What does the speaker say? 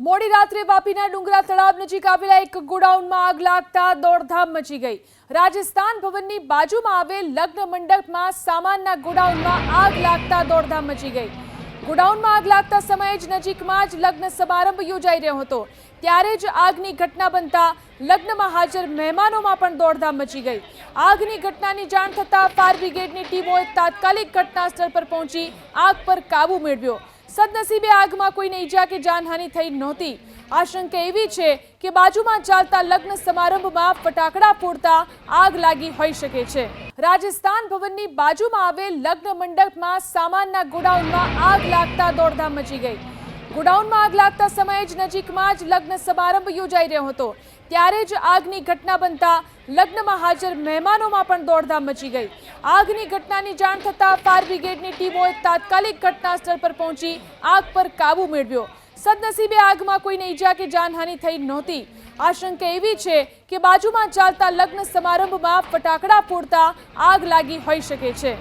મોડી રાત્રે વાપીના ડુંગરા તળાવ નજીક આવેલા એક ગોડાઉનમાં આગ લાગતા દોડધામ મચી ગઈ। રાજસ્થાન ભવનની બાજુમાં આવેલ લગ્ન મંડપમાં સામાનના ગોડાઉનમાં આગ લાગતા દોડધામ મચી ગઈ। ગોડાઉનમાં આગ લાગતા સમયે જ નજીકમાં જ લગ્ન સમારંભ યોજાઈ રહ્યો હતો, ત્યારે જ આગની ઘટના બનતા લગ્નમાં હાજર મહેમાનોમાં પણ દોડધામ મચી ગઈ। આગની ઘટનાની જાણ થતાં ફાયર બ્રિગેડની ટીમોએ તાત્કાલિક ઘટના સ્થળ પર પહોંચી આગ પર કાબુ મેળવ્યો। સદનસીબે આગમાં કોઈને ઈજા કે જાનહાનિ થઈ નહોતી। આશંકા એવી છે કે બાજુમાં ચાલતા લગ્ન સમારંભમાં ફટાકડા ફોડતા આગ લાગી હોઈ શકે છે। રાજસ્થાન ભવનની બાજુમાં આવેલ લગ્ન મંડપમાં સામાનના ગોડાઉનમાં આગ લાગતા દોડધામ મચી ગઈ। ગોડાઉનમાં આગ લાગતા સમયે જ નજીકમાં જ લગ્ન સમારંભ યોજાઈ રહ્યો હતો, ત્યારે જ આગની ઘટના બનતા લગ્નમાં હાજર મહેમાનોમાં પણ દોડધામ મચી ગઈ। આગની ઘટનાની જાણ થતાં ફાયર બ્રિગેડની ટીમોએ તાત્કાલિક ઘટના સ્થળ પર પહોંચી આગ પર કાબુ મેળવ્યો। સદનસીબે આગમાં કોઈને ઈજા કે જાનહાનિ થઈ નહોતી। આશંકા એવી છે કે બાજુમાં ચાલતા લગ્ન સમારંભમાં ફટાકડા ફોડતા આગ લાગી હોઈ શકે છે।